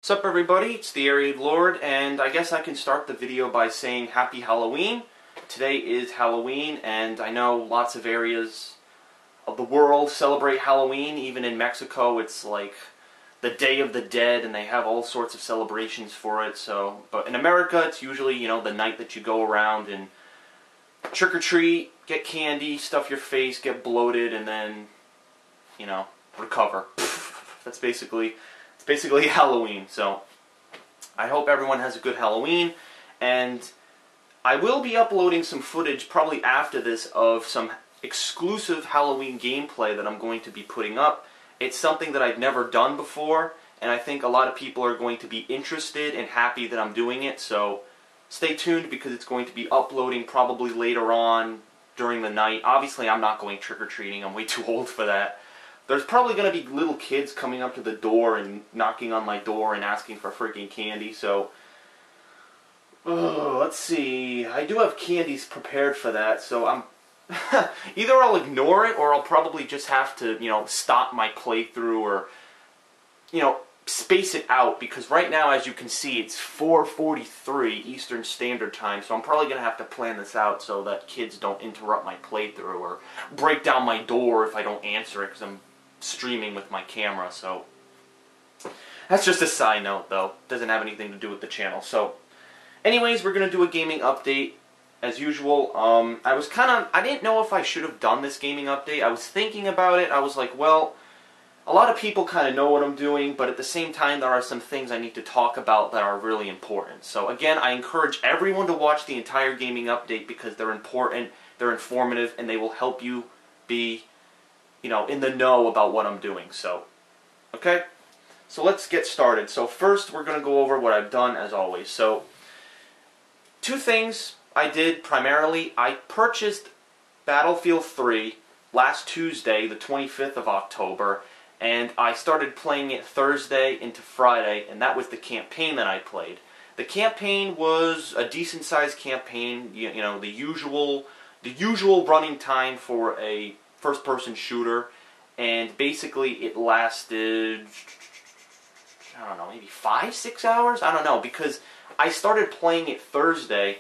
What's up, everybody? It's the Area Lord, and I guess I can start the video by saying Happy Halloween. Today is Halloween, and I know lots of areas of the world celebrate Halloween. Even in Mexico, it's like the Day of the Dead, and they have all sorts of celebrations for it. But in America, it's usually, the night that you go around and trick-or-treat, get candy, stuff your face, get bloated, and then, recover. That's basically Halloween. So I hope everyone has a good Halloween, and I will be uploading some footage probably after this of some exclusive Halloween gameplay that I'm going to be putting up. It's something that I've never done before, and I think a lot of people are going to be interested and happy that I'm doing it, so stay tuned because it's going to be uploading probably later on during the night. Obviously, I'm not going trick-or-treating. I'm way too old for that. There's probably going to be little kids coming up to the door and knocking on my door and asking for freaking candy, so let's see. I do have candies prepared for that, so I'm either I'll ignore it or I'll probably just have to, stop my playthrough or, space it out, because right now, as you can see, it's 4:43 Eastern Standard Time, so I'm probably going to have to plan this out so that kids don't interrupt my playthrough or break down my door if I don't answer it because I'm streaming with my camera. So that's just a side note, though. Doesn't have anything to do with the channel. So anyways, we're going to do a gaming update as usual. I didn't know if I should have done this gaming update. I was thinking about it. I was like, well, a lot of people kind of know what I'm doing, but at the same time, there are some things I need to talk about that are really important. So again, I encourage everyone to watch the entire gaming update because they're important, they're informative, and they will help you be, in the know about what I'm doing. So, okay? So let's get started. So first, we're going to go over what I've done as always. So, two things I did primarily. I purchased Battlefield 3 last Tuesday, the 25th of October, and I started playing it Thursday into Friday, and that was the campaign that I played. The campaign was a decent-sized campaign, the usual running time for a first-person shooter, and basically it lasted, I don't know, maybe 5-6 hours? I don't know, because I started playing it Thursday.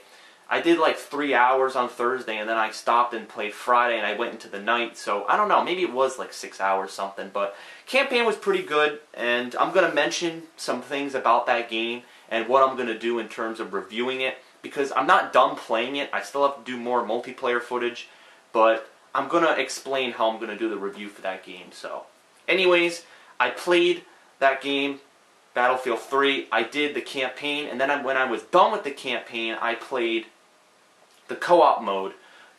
I did like 3 hours on Thursday, and then I stopped and played Friday, and I went into the night, so I don't know, maybe it was like 6 hours something, but campaign was pretty good, and I'm going to mention some things about that game and what I'm going to do in terms of reviewing it, because I'm not done playing it. I still have to do more multiplayer footage, but I'm going to explain how I'm going to do the review for that game. So anyways, I played that game, Battlefield 3, I did the campaign, and then when I was done with the campaign, I played the co-op mode,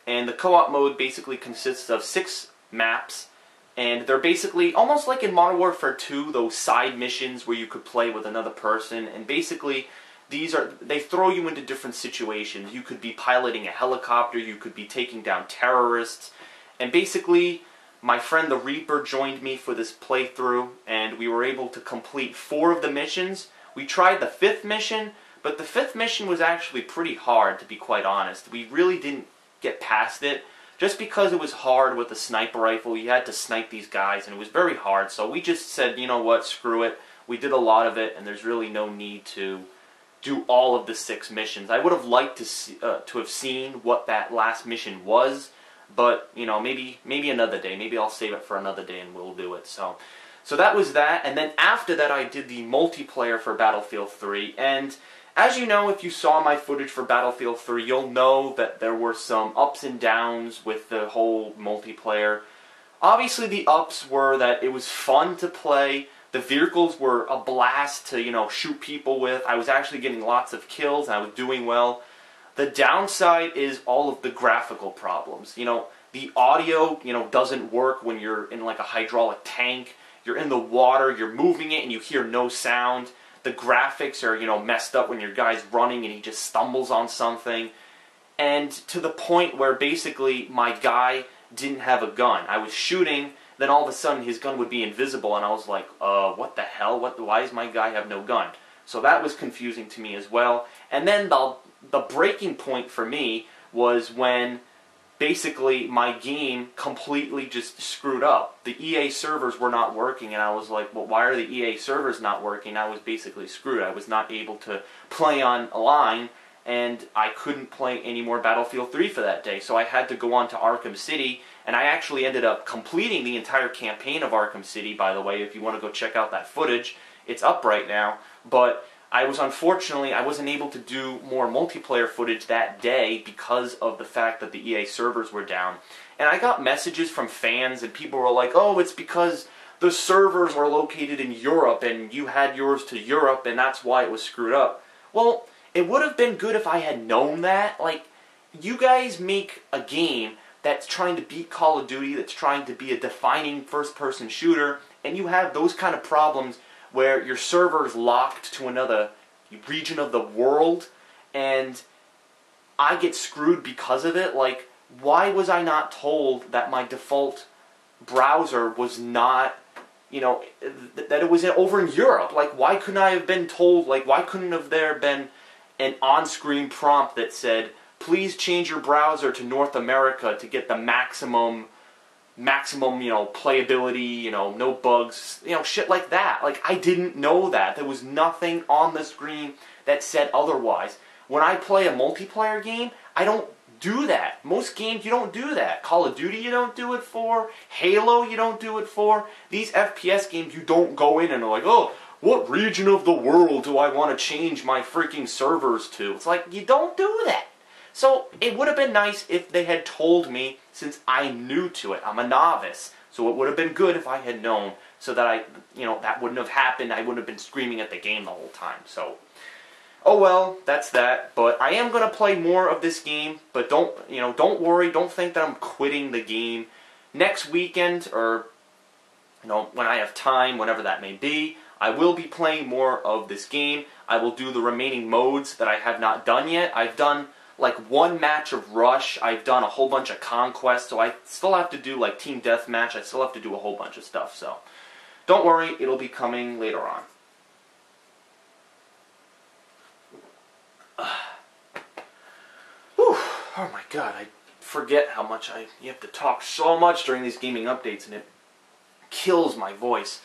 and the co-op mode basically consists of 6 maps, and they're basically almost like in Modern Warfare 2, those side missions where you could play with another person, and basically they throw you into different situations. You could be piloting a helicopter, you could be taking down terrorists, and basically my friend the Reaper joined me for this playthrough, and we were able to complete 4 of the missions. We tried the 5th mission, but the 5th mission was actually pretty hard, to be quite honest. We really didn't get past it, just because it was hard with the sniper rifle. You had to snipe these guys, and it was very hard. So we just said, you know what, screw it. We did a lot of it, and there's really no need to do all of the 6 missions. I would have liked to have seen what that last mission was, but, maybe another day. Maybe I'll save it for another day, and we'll do it. So that was that, and then after that I did the multiplayer for Battlefield 3, and as you know, if you saw my footage for Battlefield 3, you'll know that there were some ups and downs with the whole multiplayer. Obviously, the ups were that it was fun to play. The vehicles were a blast to, shoot people with. I was actually getting lots of kills, and I was doing well. The downside is all of the graphical problems. The audio, doesn't work when you're in like a hydraulic tank. You're in the water, you're moving it, and you hear no sound. The graphics are, messed up when your guy's running and he just stumbles on something. And to the point where basically my guy didn't have a gun. I was shooting, then all of a sudden his gun would be invisible, and I was like, what the hell? Why does my guy have no gun? So that was confusing to me as well. And then the breaking point for me was when basically my game completely just screwed up. The EA servers were not working, and I was like, well, why are the EA servers not working? I was basically screwed. I was not able to play online, and I couldn't play any more Battlefield 3 for that day, so I had to go on to Arkham City, and I actually ended up completing the entire campaign of Arkham City, by the way. If you want to go check out that footage, it's up right now, but unfortunately, I wasn't able to do more multiplayer footage that day because of the fact that the EA servers were down. And I got messages from fans, and people were like, oh, it's because the servers were located in Europe, and you had yours to Europe, and that's why it was screwed up. Well, it would have been good if I had known that. Like, you guys make a game that's trying to beat Call of Duty, that's trying to be a defining first-person shooter, and you have those kind of problems where your server is locked to another region of the world, and I get screwed because of it. Like, why was I not told that my default browser was not, you know, that it was over in Europe? Like, why couldn't I have been told, like, why couldn't have there been an on-screen prompt that said, please change your browser to North America to get the maximum, you know, playability, you know, no bugs, you know, shit like that. Like, I didn't know that. There was nothing on the screen that said otherwise. When I play a multiplayer game, I don't do that. Most games, you don't do that. Call of Duty, you don't do it for. Halo, you don't do it for. These FPS games, you don't go in and are like, oh, what region of the world do I want to change my freaking servers to? It's like, you don't do that. So it would have been nice if they had told me, since I'm new to it. I'm a novice. So it would have been good if I had known, so that that wouldn't have happened. I wouldn't have been screaming at the game the whole time. So, oh well, that's that. But I am going to play more of this game. But don't worry. Don't think that I'm quitting the game. Next weekend, or when I have time, whenever that may be, I will be playing more of this game. I will do the remaining modes that I have not done yet. I've done like one match of Rush. I've done a whole bunch of Conquest, so I still have to do like Team Deathmatch. I still have to do a whole bunch of stuff, so don't worry, it'll be coming later on. Whew. Oh my god, I forget how much you have to talk so much during these gaming updates, and it kills my voice.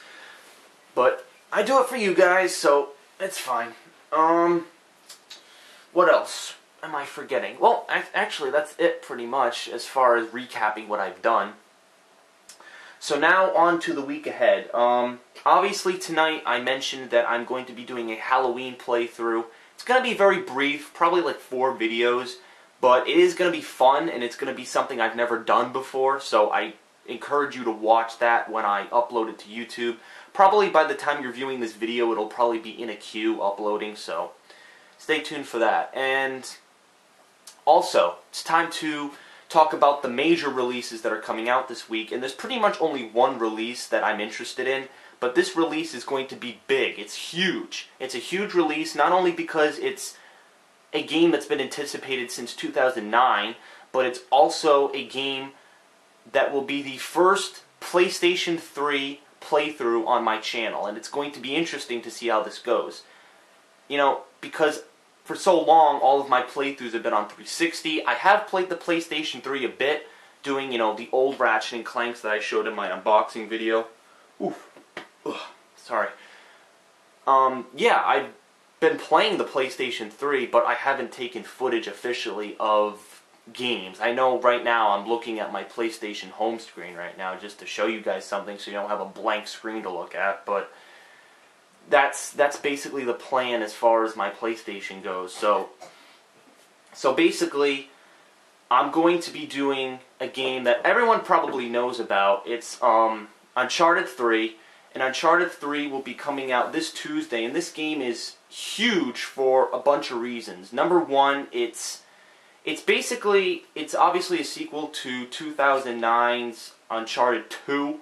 But I do it for you guys, so it's fine. What else am I forgetting? Well, actually, that's it pretty much as far as recapping what I've done. So now on to the week ahead. Obviously tonight I mentioned that I'm going to be doing a Halloween playthrough. It's going to be very brief, probably like 4 videos, but it is going to be fun, and it's going to be something I've never done before, so I encourage you to watch that when I upload it to YouTube. Probably by the time you're viewing this video, it'll probably be in a queue uploading, so stay tuned for that. And also, it's time to talk about the major releases that are coming out this week, and there's pretty much only one release that I'm interested in, but this release is going to be big. It's huge. It's a huge release, not only because it's a game that's been anticipated since 2009, but it's also a game that will be the first PlayStation 3 playthrough on my channel, and it's going to be interesting to see how this goes. Because for so long, all of my playthroughs have been on 360. I have played the PlayStation 3 a bit, doing, the old Ratchet and Clanks that I showed in my unboxing video. Oof. Ugh. Sorry. Yeah, I've been playing the PlayStation 3, but I haven't taken footage officially of games. I know right now I'm looking at my PlayStation home screen right now just to show you guys something so you don't have a blank screen to look at, but that's basically the plan as far as my PlayStation goes. So basically, I'm going to be doing a game that everyone probably knows about. It's Uncharted 3, and Uncharted 3 will be coming out this Tuesday, and this game is huge for a bunch of reasons. Number one, it's obviously a sequel to 2009's Uncharted 2,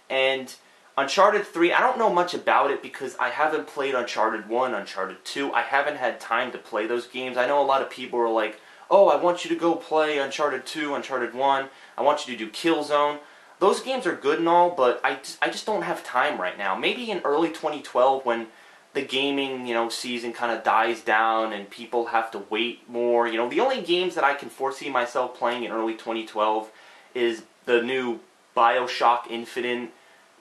and Uncharted 3, I don't know much about it because I haven't played Uncharted 1, Uncharted 2. I haven't had time to play those games. I know a lot of people are like, oh, I want you to go play Uncharted 2, Uncharted 1. I want you to do Killzone. Those games are good and all, but I just don't have time right now. Maybe in early 2012 when the gaming, season kind of dies down and people have to wait more. The only games that I can foresee myself playing in early 2012 is the new BioShock Infinite,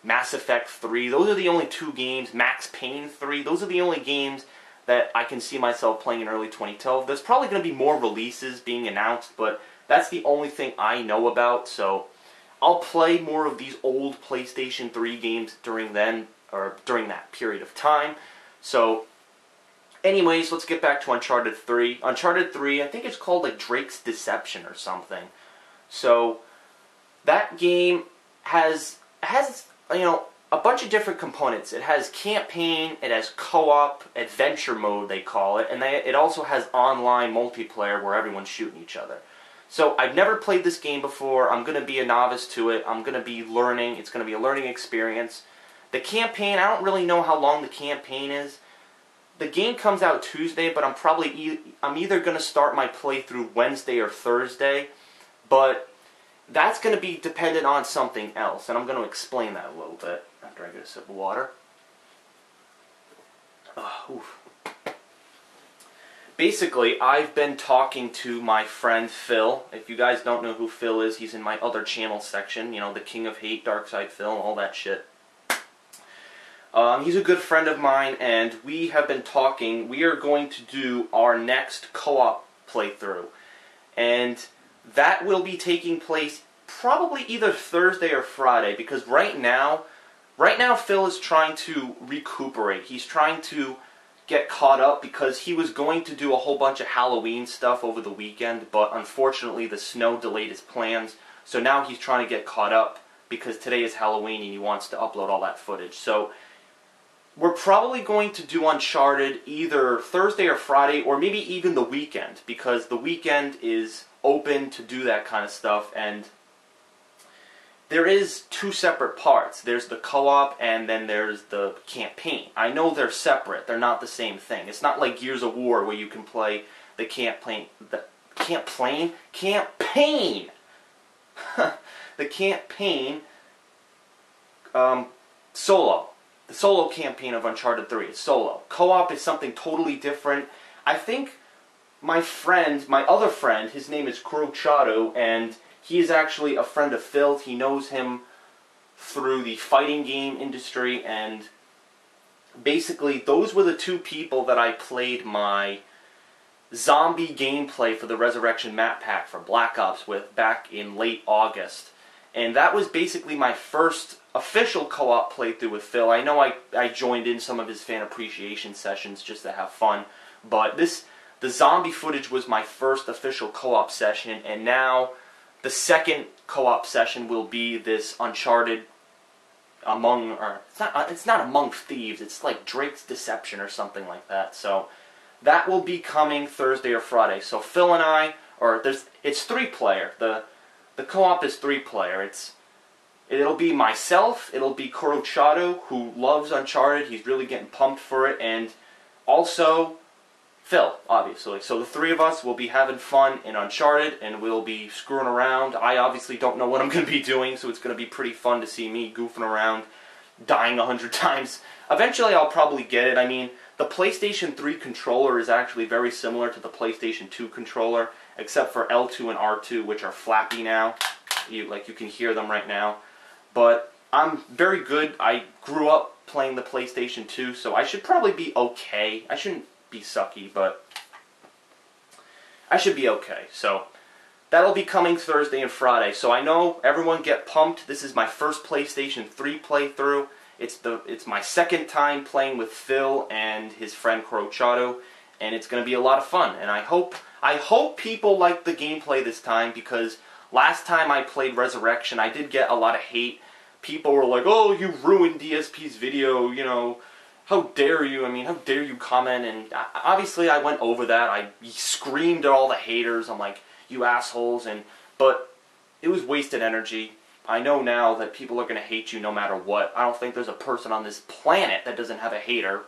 Mass Effect 3. Those are the only 2 games. Max Payne 3. Those are the only games that I can see myself playing in early 2012. There's probably going to be more releases being announced, but that's the only thing I know about. So I'll play more of these old PlayStation 3 games during that period of time. So anyways, let's get back to Uncharted 3. Uncharted 3, I think it's called like Drake's Deception or something. So that game has a bunch of different components. It has campaign, it has co-op, adventure mode they call it, and it also has online multiplayer where everyone's shooting each other. So I've never played this game before. I'm going to be a novice to it. I'm going to be learning. It's going to be a learning experience. The campaign, I don't really know how long the campaign is. The game comes out Tuesday, but I'm either going to start my playthrough Wednesday or Thursday, but that's going to be dependent on something else, and I'm going to explain that a little bit after I get a sip of water. Oof. Basically, I've been talking to my friend Phil. If you guys don't know who Phil is, he's in my other channel section, the King of Hate, Dark Side Phil, all that shit. He's a good friend of mine, and we have been talking. We are going to do our next co-op playthrough, and that will be taking place probably either Thursday or Friday, because right now Phil is trying to recuperate. He's trying to get caught up because he was going to do a whole bunch of Halloween stuff over the weekend, but unfortunately the snow delayed his plans, so now he's trying to get caught up because today is Halloween and he wants to upload all that footage. So we're probably going to do Uncharted either Thursday or Friday, or maybe even the weekend, because the weekend is open to do that kind of stuff, and there is 2 separate parts. There's the co-op, and then there's the campaign. I know they're separate. They're not the same thing. It's not like Gears of War where you can play the campaign solo. The solo campaign of Uncharted 3 is solo. Co-op is something totally different. I think my other friend, his name is Kurochado, and he is actually a friend of Phil. He knows him through the fighting game industry, and basically those were the 2 people that I played my zombie gameplay for the Resurrection map pack for Black Ops with back in late August. And that was basically my first official co-op playthrough with Phil. I know I joined in some of his fan appreciation sessions just to have fun, but the zombie footage was my first official co-op session, and now the second co-op session will be this Uncharted it's not Among Thieves, it's like Drake's Deception or something like that. So that will be coming Thursday or Friday. So Phil and I, it's 3-player. The co-op is 3-player. It'll be myself, it'll be Kurochado, who loves Uncharted, he's really getting pumped for it, and also Phil, obviously. So the 3 of us will be having fun in Uncharted, and we'll be screwing around. I obviously don't know what I'm going to be doing, so it's going to be pretty fun to see me goofing around, dying 100 times. Eventually I'll probably get it. I mean, the PlayStation 3 controller is actually very similar to the PlayStation 2 controller, except for L2 and R2, which are flappy now. You can hear them right now. But I'm very good. I grew up playing the PlayStation 2, so I should probably be okay. I shouldn't be sucky, but I should be okay. So that'll be coming Thursday and Friday. So I know everyone get pumped. This is my first PlayStation 3 playthrough. It's my second time playing with Phil and his friend Kurochado, and it's going to be a lot of fun. And I hope people like the gameplay this time, because last time I played Resurrection, I did get a lot of hate. People were like, "Oh, you ruined DSP's video, how dare you, how dare you comment," and obviously I went over that. I screamed at all the haters. I'm like, "You assholes," but it was wasted energy. I know now that people are going to hate you no matter what. I don't think there's a person on this planet that doesn't have a hater,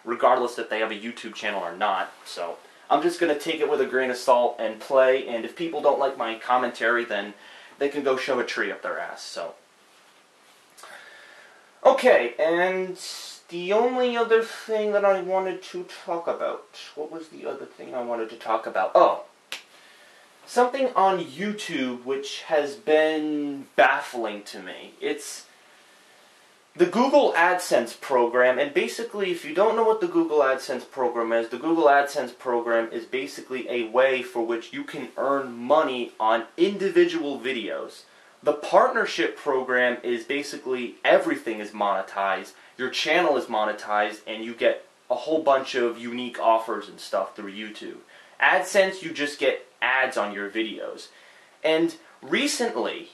regardless if they have a YouTube channel or not. So I'm just going to take it with a grain of salt and play, and if people don't like my commentary, then they can go shove a tree up their ass. So okay, and the only other thing that I wanted to talk about. What was the other thing I wanted to talk about? Oh, something on YouTube which has been baffling to me. It's the Google AdSense program, and basically, if you don't know what the Google AdSense program is, the Google AdSense program is basically a way for which you can earn money on individual videos. The partnership program is basically everything is monetized, your channel is monetized, and you get a whole bunch of unique offers and stuff through YouTube. AdSense, you just get ads on your videos. And recently,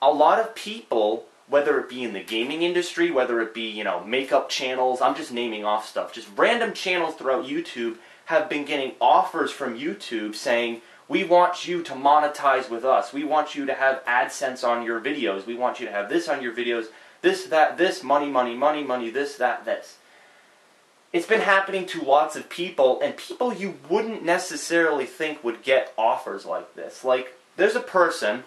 a lot of people, whether it be in the gaming industry, whether it be, makeup channels, I'm just naming off stuff, just random channels throughout YouTube have been getting offers from YouTube saying, we want you to monetize with us. We want you to have AdSense on your videos. We want you to have this on your videos. This, that, this, money, money, money, money, this, that, this. It's been happening to lots of people, and people you wouldn't necessarily think would get offers like this. Like, there's a person,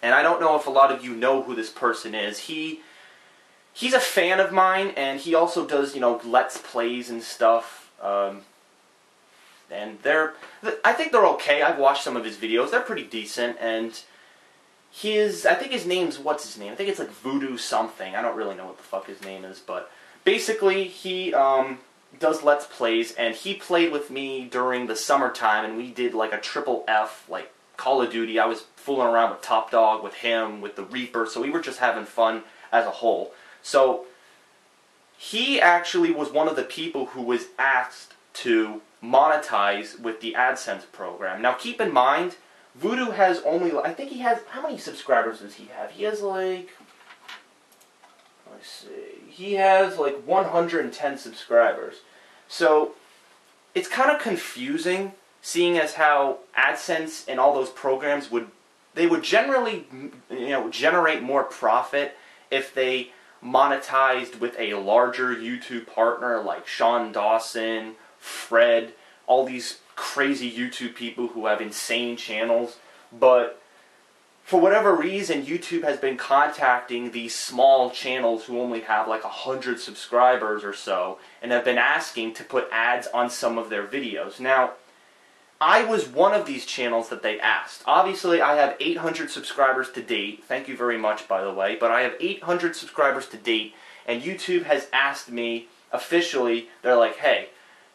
and I don't know if a lot of you know who this person is. He's a fan of mine, and he also does, Let's Plays and stuff. And I think they're okay. I've watched some of his videos. They're pretty decent, and I think his name's, what's his name? I think it's like Voodoo something. I don't really know what the fuck his name is, but basically he does Let's Plays, and he played with me during the summertime, and we did like a triple F, like Call of Duty. I was fooling around with Top Dog, with him, with the Reaper, so we were just having fun as a whole. So he actually was one of the people who was asked to monetize with the AdSense program. Now keep in mind, Voodoo has only, I think he has, how many subscribers does he have? He has like, let's see, he has like 110 subscribers. So it's kind of confusing, seeing as how AdSense and all those programs would generally, generate more profit if they monetized with a larger YouTube partner like Sean Dawson, Fred, all these crazy YouTube people who have insane channels. But for whatever reason, YouTube has been contacting these small channels who only have like 100 subscribers or so, and have been asking to put ads on some of their videos. Now, I was one of these channels that they asked. Obviously, I have 800 subscribers to date. Thank you very much, by the way. But I have 800 subscribers to date, and YouTube has asked me officially, they're like, hey,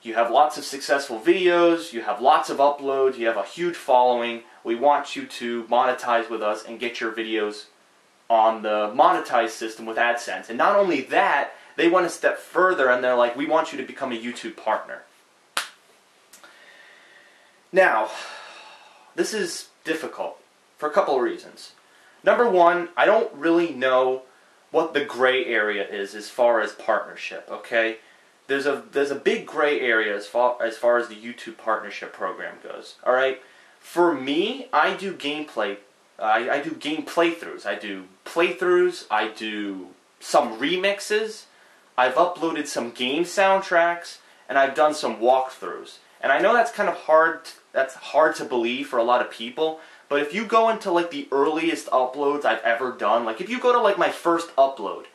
you have lots of successful videos, you have lots of uploads, you have a huge following, we want you to monetize with us and get your videos on the monetized system with AdSense. And not only that, they went a step further and they're like, we want you to become a YouTube partner. Now, this is difficult for a couple of reasons. Number one, I don't really know what the gray area is as far as partnership, okay? There's a big gray area as far as the YouTube partnership program goes. All right, for me, I do gameplay. I do game playthroughs. I do playthroughs. I do some remixes. I've uploaded some game soundtracks, and I've done some walkthroughs. And I know that's kind of hard. That's hard to believe for a lot of people. But if you go into like the earliest uploads I've ever done, like if you go to like my first upload,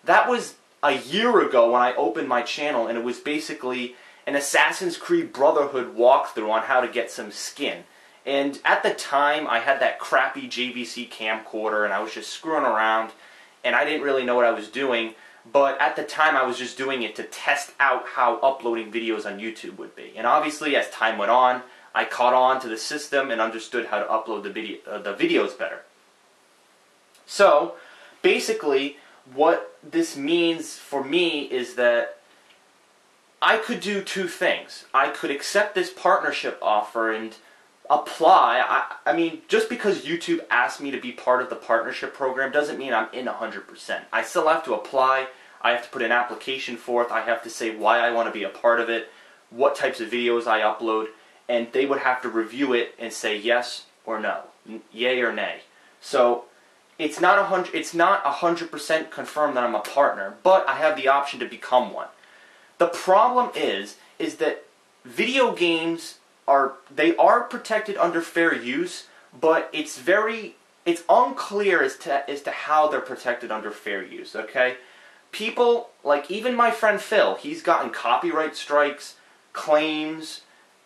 that was a year ago when I opened my channel, and it was basically an Assassin's Creed Brotherhood walkthrough on how to get some skin. And at the time, I had that crappy JVC camcorder, and I was just screwing around, and I didn't really know what I was doing. But at the time, I was just doing it to test out how uploading videos on YouTube would be. And obviously, as time went on, I caught on to the system and understood how to upload the videos better. So, basically, what this means for me is that I could do two things. I could accept this partnership offer and apply. I mean, just because YouTube asked me to be part of the partnership program doesn't mean I'm in 100%. I still have to apply. I have to put an application forth. I have to say why I want to be a part of it, what types of videos I upload, and they would have to review it and say yes or no, yay or nay. So it's not 100% confirmed that I'm a partner, but I have the option to become one. The problem is that video games are protected under fair use, but it's unclear as to how they're protected under fair use. Okay, people, like even my friend Phil, he's gotten copyright strikes, claims,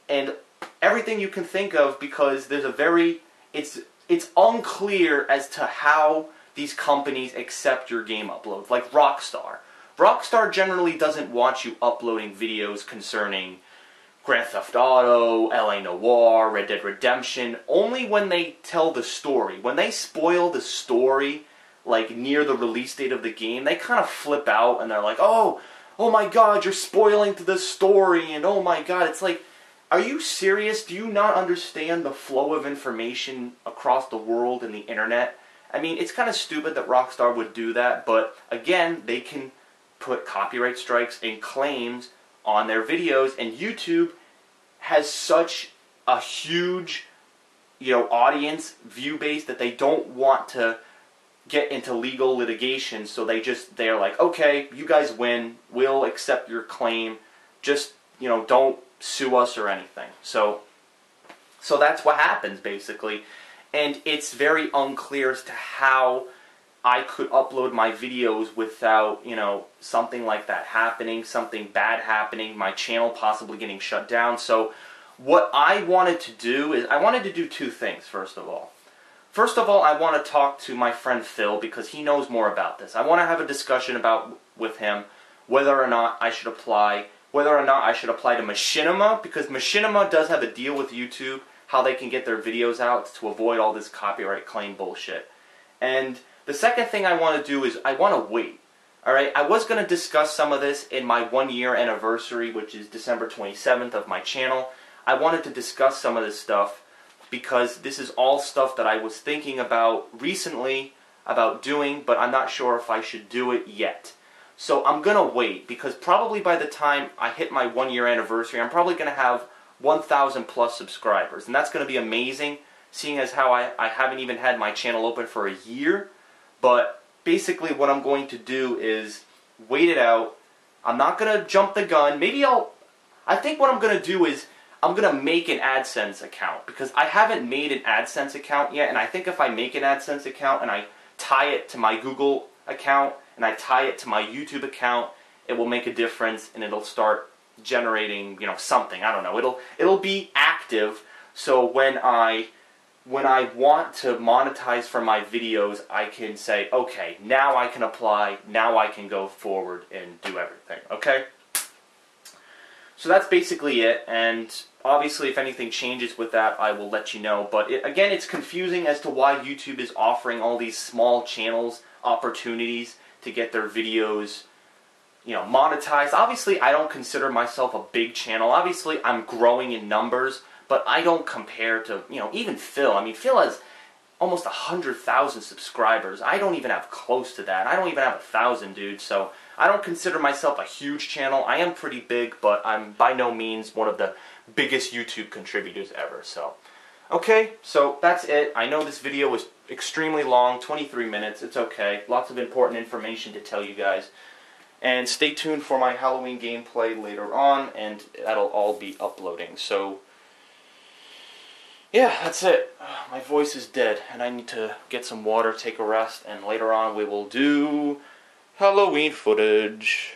and everything you can think of because there's a very, it's unclear as to how these companies accept your game uploads. Like Rockstar. Rockstar generally doesn't want you uploading videos concerning Grand Theft Auto, LA Noire, Red Dead Redemption, only when they tell the story. When they spoil the story, like near the release date of the game, they kind of flip out and they're like, oh my god, you're spoiling the story, and oh my god, it's like, are you serious? Do you not understand the flow of information across the world and the internet? I mean, it's kind of stupid that Rockstar would do that, but again, they can put copyright strikes and claims on their videos, and YouTube has such a huge, audience view base that they don't want to get into legal litigation, so they're like, okay, you guys win, we'll accept your claim, just, don't sue us or anything. So that's what happens, basically, and it's very unclear as to how I could upload my videos without, something like that happening, something bad happening, my channel possibly getting shut down. So what I wanted to do is, I wanted to do two things, first of all. First of all, I want to talk to my friend Phil because he knows more about this. I want to have a discussion with him whether or not I should apply to Machinima, because Machinima does have a deal with YouTube, how they can get their videos out to avoid all this copyright claim bullshit. And the second thing I want to do is I want to wait. Alright, I was going to discuss some of this in my 1-year anniversary, which is December 27th of my channel. I wanted to discuss some of this stuff because this is all stuff that I was thinking about recently about doing, but I'm not sure if I should do it yet. So I'm going to wait, because probably by the time I hit my 1-year anniversary, I'm probably going to have 1,000 plus subscribers. And that's going to be amazing, seeing as how I haven't even had my channel open for a year. But basically what I'm going to do is wait it out. I'm not going to jump the gun. I think what I'm going to do is I'm going to make an AdSense account, because I haven't made an AdSense account yet, and I think if I make an AdSense account and I tie it to my Google account and I tie it to my YouTube account, it will make a difference and it'll start generating, something. I don't know. It'll be active, so when I want to monetize for my videos, I can say, okay, now I can apply, now I can go forward and do everything, okay? So that's basically it, and obviously if anything changes with that, I will let you know. But again, it's confusing as to why YouTube is offering all these small channels opportunities to get their videos, monetized. Obviously, I don't consider myself a big channel. Obviously, I'm growing in numbers, but I don't compare to, even Phil. I mean, Phil has almost 100,000 subscribers. I don't even have close to that. I don't even have 1,000, dude. So I don't consider myself a huge channel. I am pretty big, but I'm by no means one of the biggest YouTube contributors ever. So, okay, so that's it. I know this video was extremely long, 23 minutes. It's okay. Lots of important information to tell you guys. And stay tuned for my Halloween gameplay later on, and that'll all be uploading. So, yeah, that's it. My voice is dead, and I need to get some water, take a rest, and later on we will do Halloween footage.